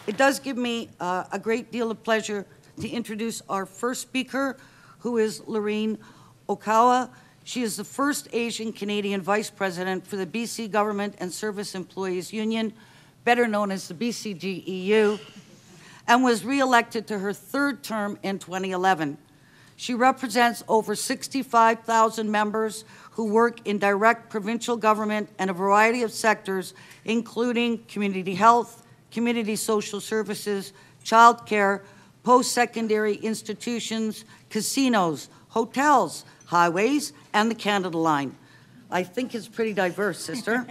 It does give me a great deal of pleasure to introduce our first speaker, who is Lorene Oikawa. She is the first Asian Canadian Vice President for the BC Government and Service Employees Union, better known as the BCGEU, and was re-elected to her third term in 2011. She represents over 65,000 members who work in direct provincial government and a variety of sectors, including community health, community social services, childcare, post-secondary institutions, casinos, hotels, highways, and the Canada Line. I think it's pretty diverse, sister.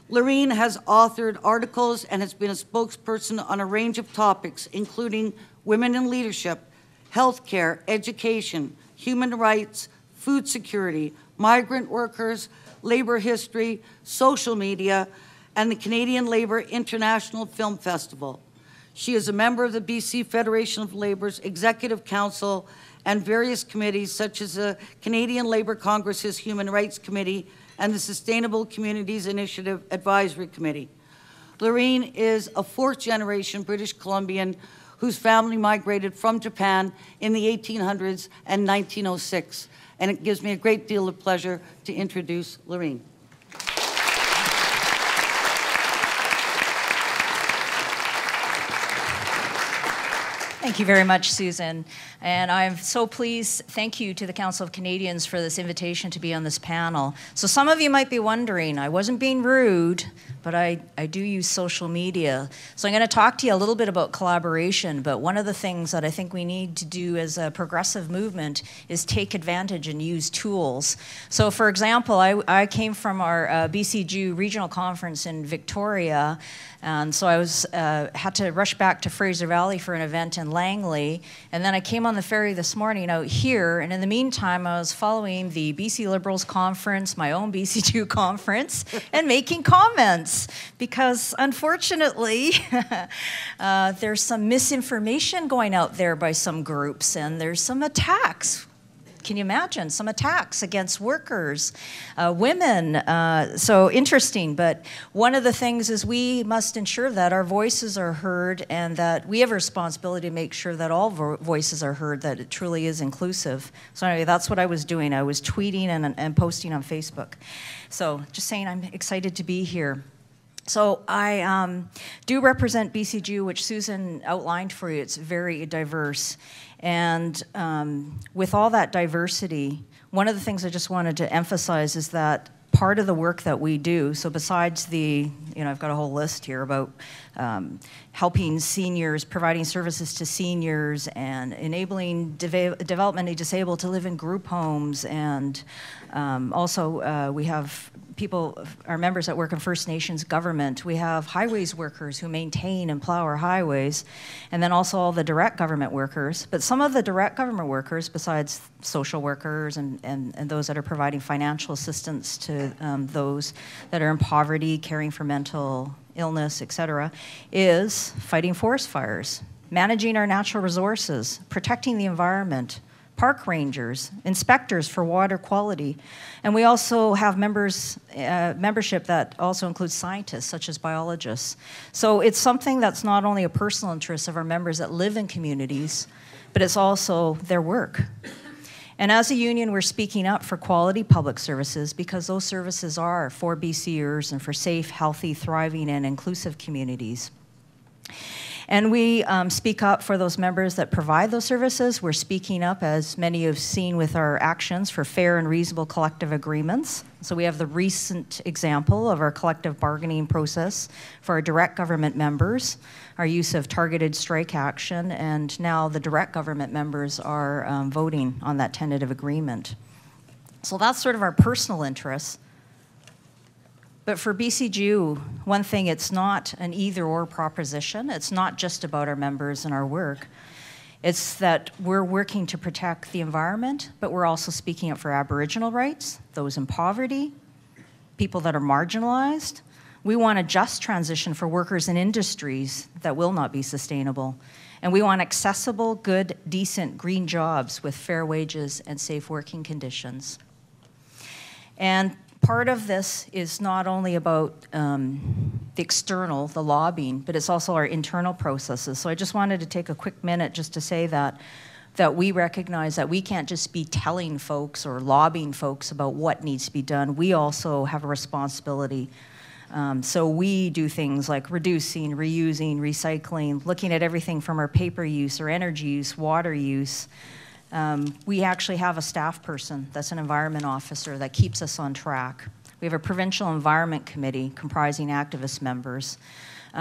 Lorene has authored articles and has been a spokesperson on a range of topics, including women in leadership, healthcare, education, human rights, food security, migrant workers, labor history, social media, and the Canadian Labour International Film Festival. She is a member of the BC Federation of Labour's Executive Council and various committees such as the Canadian Labour Congress's Human Rights Committee and the Sustainable Communities Initiative Advisory Committee. Lorene is a fourth-generation British Columbian whose family migrated from Japan in the 1800s and 1906. And it gives me a great deal of pleasure to introduce Lorene. Thank you very much, Susan. And I'm so pleased, thank you to the Council of Canadians for this invitation to be on this panel. So some of you might be wondering, I wasn't being rude, but I do use social media. So I'm going to talk to you a little bit about collaboration, but one of the things that I think we need to do as a progressive movement is take advantage and use tools. So for example, I came from our BCGEU regional conference in Victoria, and so I had to rush back to Fraser Valley for an event in Langley, and then I came on the ferry this morning out here, and in the meantime I was following the BC Liberals conference, my own BCGEU conference, and making comments, because unfortunately there's some misinformation going out there by some groups, and there's some attacks. Can you imagine? Some attacks against workers, women. So interesting, but one of the things is we must ensure that our voices are heard and that we have a responsibility to make sure that all voices are heard, that it truly is inclusive. So anyway, that's what I was doing. I was tweeting and posting on Facebook. So just saying I'm excited to be here. So I do represent BCGEU, which Susan outlined for you. It's very diverse. And with all that diversity, one of the things I just wanted to emphasize is that part of the work that we do, so besides the, I've got a whole list here about helping seniors, providing services to seniors, and enabling developmentally disabled to live in group homes, and also we have our members that work in First Nations government. We have highways workers who maintain and plow our highways, and then also all the direct government workers. But some of the direct government workers, besides social workers and those that are providing financial assistance to those that are in poverty, caring for mental illness, etc., is fighting forest fires, managing our natural resources, protecting the environment, park rangers, inspectors for water quality, and we also have membership that also includes scientists, such as biologists. So it's something that's not only a personal interest of our members that live in communities, but it's also their work. And as a union, we're speaking up for quality public services because those services are for BCers and for safe, healthy, thriving, and inclusive communities. And we speak up for those members that provide those services. We're speaking up, as many have seen with our actions, for fair and reasonable collective agreements. So we have the recent example of our collective bargaining process for our direct government members, our use of targeted strike action, and now the direct government members are voting on that tentative agreement. So that's sort of our personal interests. But for BCGEU, one thing, it's not an either-or proposition. It's not just about our members and our work. It's that we're working to protect the environment, but we're also speaking up for Aboriginal rights, those in poverty, people that are marginalized. We want a just transition for workers in industries that will not be sustainable. And we want accessible, good, decent, green jobs with fair wages and safe working conditions. And part of this is not only about the external, the lobbying, but it's also our internal processes. So I just wanted to take a quick minute just to say that we recognize that we can't just be telling folks or lobbying folks about what needs to be done. We also have a responsibility. So we do things like reducing, reusing, recycling, looking at everything from our paper use, our energy use, water use. We actually have a staff person that's an environment officer that keeps us on track. We have a provincial environment committee comprising activist members.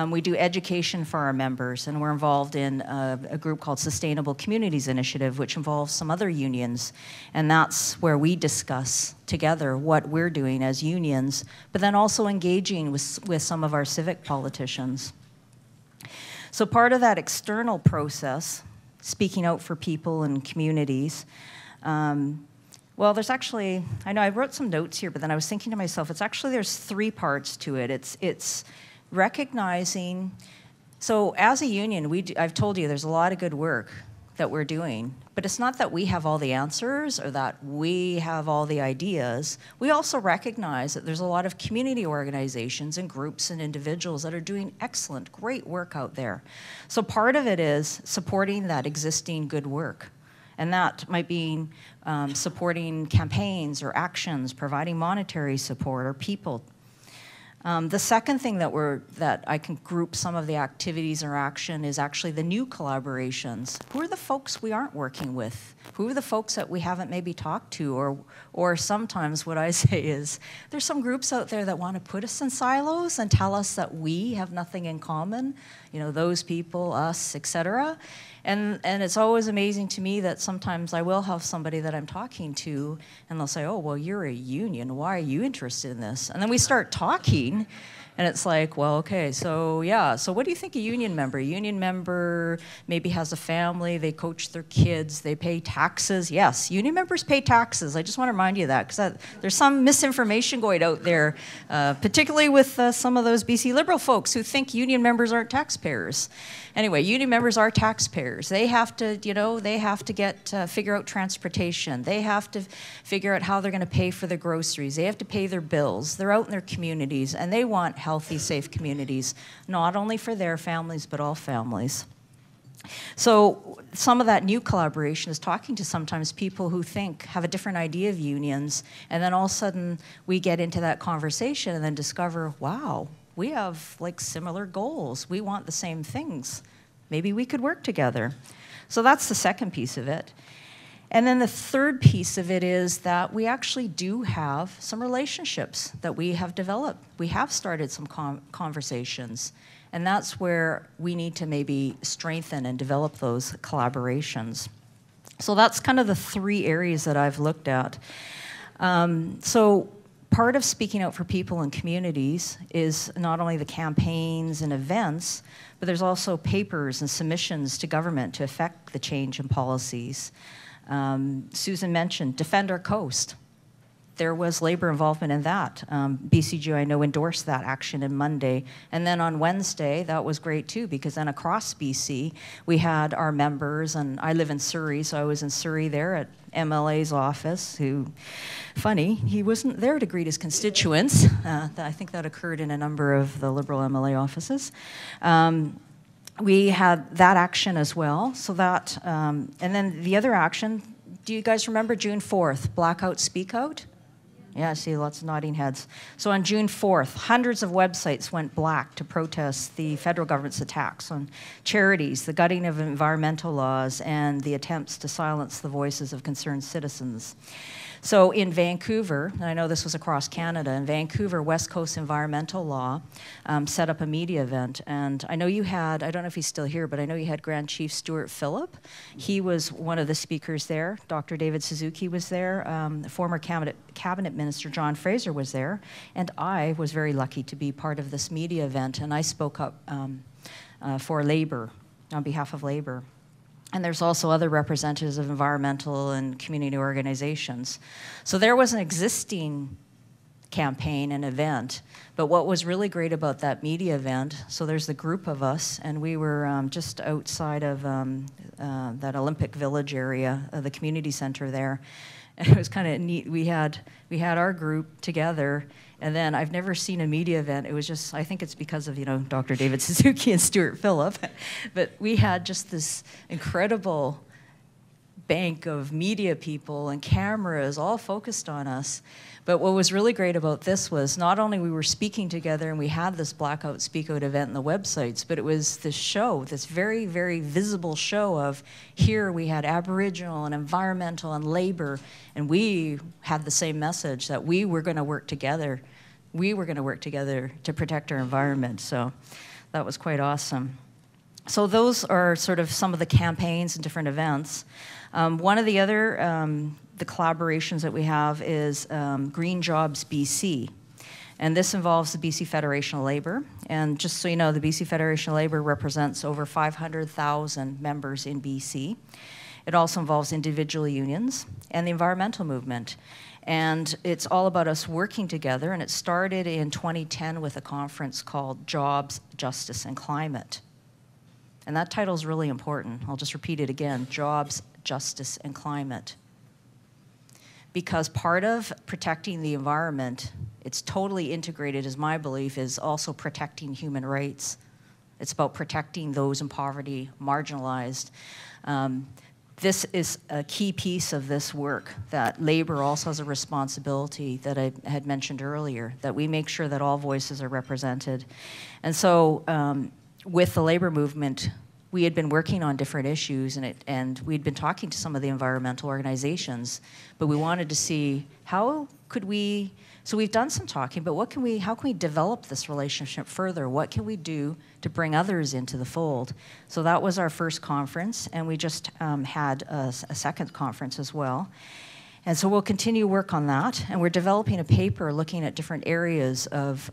We do education for our members, and we're involved in a group called Sustainable Communities Initiative, which involves some other unions, and that's where we discuss together what we're doing as unions, but then also engaging with some of our civic politicians. So part of that external process, speaking out for people and communities, well, there's actually, I know I wrote some notes here, but then I was thinking to myself, there's 3 parts to it. It's recognizing, so as a union, I've told you there's a lot of good work that we're doing, but it's not that we have all the answers or that we have all the ideas. We also recognize that there's a lot of community organizations and groups and individuals that are doing excellent, great work out there. So part of it is supporting that existing good work. And that might be supporting campaigns or actions, providing monetary support or people. The second thing that I can group some of the activities or action is actually the new collaborations. Who are the folks we aren't working with? Who are the folks that we haven't maybe talked to? Or sometimes what I say is, there's some groups out there that want to put us in silos and tell us that we have nothing in common, those people, us, etc. And it's always amazing to me that sometimes I will have somebody that I'm talking to, and they'll say, oh, well, you're a union. Why are you interested in this? And then we start talking, and it's like, well, okay, so yeah, so what do you think a union member? A union member maybe has a family, they coach their kids, they pay taxes. Yes, union members pay taxes. I just want to remind you of that, because there's some misinformation going out there, particularly with some of those BC Liberal folks who think union members aren't taxpayers. Anyway, union members are taxpayers. They have to, figure out transportation. They have to figure out how they're going to pay for their groceries. They have to pay their bills. They're out in their communities, and they want healthy, safe communities, not only for their families, but all families. So some of that new collaboration is talking to sometimes people who have a different idea of unions, and then all of a sudden we get into that conversation and then discover, wow, we have similar goals. We want the same things. Maybe we could work together. So that's the second piece of it. And then the third piece of it is that we actually do have some relationships that we have developed. We have started some conversations, and that's where we need to maybe strengthen and develop those collaborations. So that's kind of the 3 areas that I've looked at. So part of speaking out for people and communities is not only the campaigns and events, but there's also papers and submissions to government to affect the change in policies. Susan mentioned Defend Our Coast. There was labor involvement in that. BCGEU, I know, endorsed that action on Monday. And then on Wednesday, that was great too, because then across BC, we had our members, and I live in Surrey, so I was in Surrey there at MLA's office, funny, he wasn't there to greet his constituents. I think that occurred in a number of the Liberal MLA offices. We had that action as well, so that, and then the other action, do you guys remember June 4th, Blackout Speak Out? Yeah, I see lots of nodding heads. So on June 4th, hundreds of websites went black to protest the federal government's attacks on charities, the gutting of environmental laws, and the attempts to silence the voices of concerned citizens. So in Vancouver, and I know this was across Canada, in Vancouver, West Coast Environmental Law set up a media event. And I know you had, I don't know if he's still here, but I know you had Grand Chief Stuart Phillip. He was one of the speakers there. Dr. David Suzuki was there. Former Cabinet Minister John Fraser was there. And I was very lucky to be part of this media event. And I spoke up for Labour, on behalf of Labour. And there's also other representatives of environmental and community organizations. So there was an existing campaign and event, but what was really great about that media event, so there's the group of us, and we were just outside of that Olympic Village area, the community center there, And it was kind of neat. We had our group together, and then I've never seen a media event. It was just, I think it's because of, Dr. David Suzuki and Stuart Phillip, but we had just this incredible bank of media people and cameras all focused on us. But what was really great about this was not only we were speaking together and we had this Blackout Speak Out event in the websites, but it was this show, this very, very visible show of here we had Aboriginal and environmental and labor, and we had the same message that we were going to work together. We were going to work together to protect our environment. So that was quite awesome. So those are sort of some of the campaigns and different events. One of the other the collaborations that we have is Green Jobs BC. And this involves the BC Federation of Labor. And just so you know, the BC Federation of Labor represents over 500,000 members in BC. It also involves individual unions and the environmental movement. And it's all about us working together. And it started in 2010 with a conference called Jobs, Justice, and Climate. And that title is really important. I'll just repeat it again, Jobs, Justice, and Climate. Because part of protecting the environment, it's totally integrated, is my belief, is also protecting human rights. It's about protecting those in poverty, marginalized. This is a key piece of this work, that labor also has a responsibility that I had mentioned earlier, that we make sure that all voices are represented. And so with the labor movement, we had been working on different issues, and we'd been talking to some of the environmental organizations, but we wanted to see how could we, so we've done some talking, but how can we develop this relationship further? What can we do to bring others into the fold? So that was our first conference, and we just had a second conference as well. And so we'll continue work on that, and we're developing a paper looking at different areas of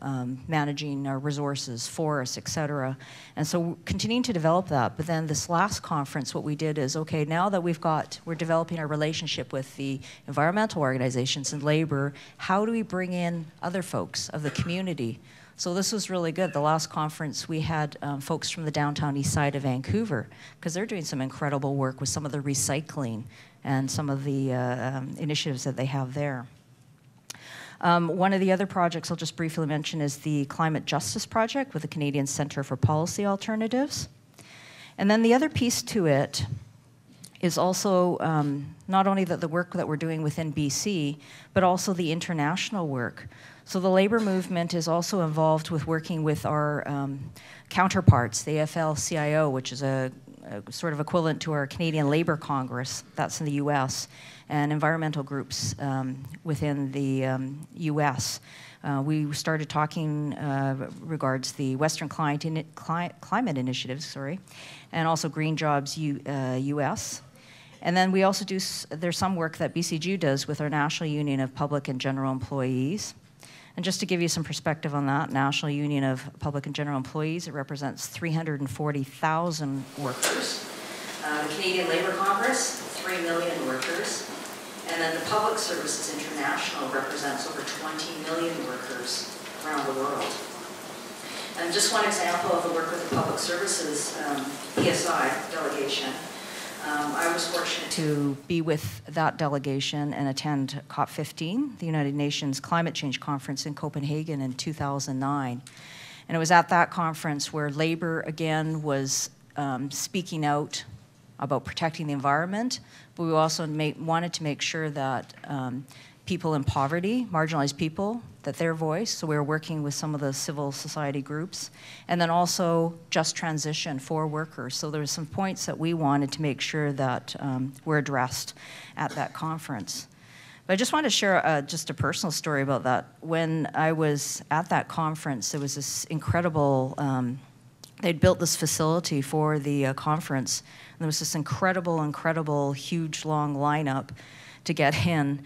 managing our resources, forests, et cetera. And so we're continuing to develop that. But then this last conference, what we did is, okay, now that we're developing our relationship with the environmental organizations and labor, how do we bring in other folks of the community? So this was really good. The last conference, we had folks from the downtown east side of Vancouver, because they're doing some incredible work with some of the recycling and some of the initiatives that they have there. One of the other projects I'll just briefly mention is the Climate Justice Project with the Canadian Centre for Policy Alternatives. And then the other piece to it is also not only the work that we're doing within BC, but also the international work. So the labor movement is also involved with working with our counterparts, the AFL-CIO, which is a sort of equivalent to our Canadian Labour Congress, that's in the US, and environmental groups within the US. We started talking regards the Western Climate Initiative, and also Green Jobs US. And then we also do, there's some work that BCGEU does with our National Union of Public and General Employees. And just to give you some perspective on that, National Union of Public and General Employees, it represents 340,000 workers. The Canadian Labour Congress, 3 million workers. And then the Public Services International represents over 20 million workers around the world. And just one example of the work with the Public Services PSI delegation. I was fortunate to be with that delegation and attend COP15, the United Nations Climate Change Conference in Copenhagen in 2009. And it was at that conference where labor, again, was speaking out about protecting the environment, but we also wanted to make sure that people in poverty, marginalized people, that their voice, so we were working with some of the civil society groups, and then also just transition for workers. So there were some points that we wanted to make sure that were addressed at that conference. But I just wanted to share just a personal story about that. When I was at that conference, there was this incredible, they'd built this facility for the conference, and there was this incredible, huge, long lineup to get in.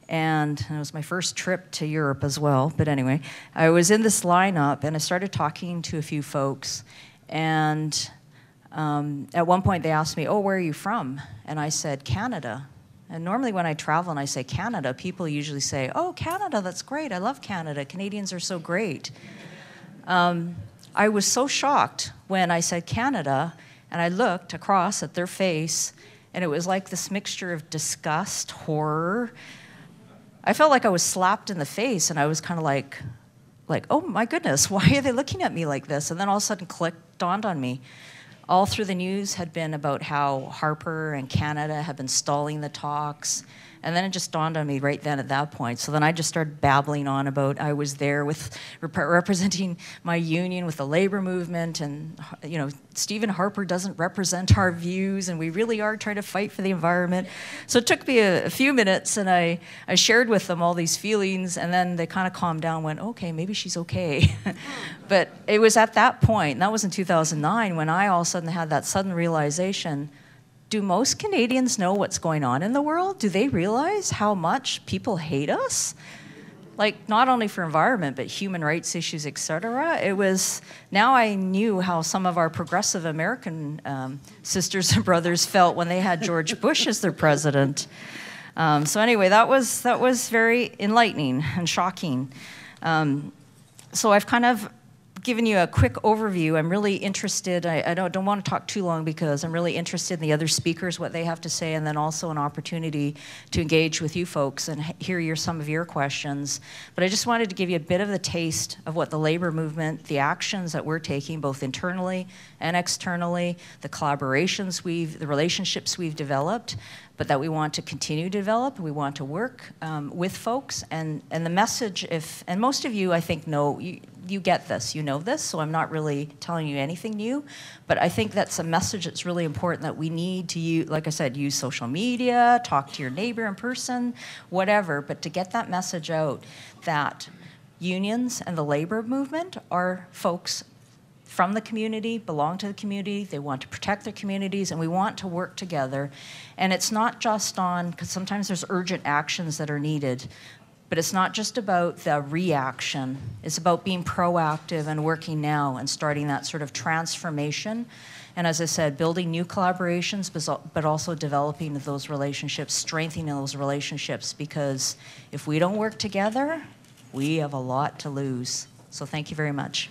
And it was my first trip to Europe as well. But anyway, I was in this lineup, and I started talking to a few folks. And at one point, they asked me, "Oh, where are you from?" And I said, "Canada." And normally when I travel and I say Canada, people usually say, "Oh, Canada, that's great. I love Canada. Canadians are so great." I was so shocked when I said Canada, and I looked across at their face, And it was like this mixture of disgust, horror. I felt like I was slapped in the face, and I was kind of like, oh my goodness, why are they looking at me like this? And then all of a sudden dawned on me. All through the news had been about how Harper and Canada have been stalling the talks. And then it just dawned on me right then at that point. So then I just started babbling on about I was there with representing my union with the labor movement, and Stephen Harper doesn't represent our views, and we really are trying to fight for the environment. So it took me a few minutes, and I shared with them all these feelings, and then they kind of calmed down, went, okay, maybe she's okay. But it was at that point, and that was in 2009, when I all of a sudden had that sudden realization, do most Canadians know what's going on in the world? Do they realize how much people hate us? Like, not only for environment, but human rights issues, et cetera. Now I knew how some of our progressive American sisters and brothers felt when they had George Bush as their president. So anyway, that was very enlightening and shocking. So I've kind of given you a quick overview. I'm really interested, I don't want to talk too long because I'm really interested in the other speakers, what they have to say, and then also an opportunity to engage with you folks and hear some of your questions. But I just wanted to give you a bit of the taste of what the labor movement, the actions that we're taking, both internally and externally, the collaborations the relationships we've developed, but that we want to continue to develop. We want to work with folks, and the message, and most of you, I think, know, you get this, you know this, so I'm not really telling you anything new, but I think that's a message that's really important, that we need to, like I said, use social media, talk to your neighbor in person, whatever, but to get that message out that unions and the labor movement are folks from the community, belong to the community, they want to protect their communities, and we want to work together. And it's not just because sometimes there's urgent actions that are needed, but it's not just about the reaction. It's about being proactive and working now and starting that sort of transformation. And as I said, building new collaborations, but also developing those relationships, strengthening those relationships, because if we don't work together, we have a lot to lose. So thank you very much.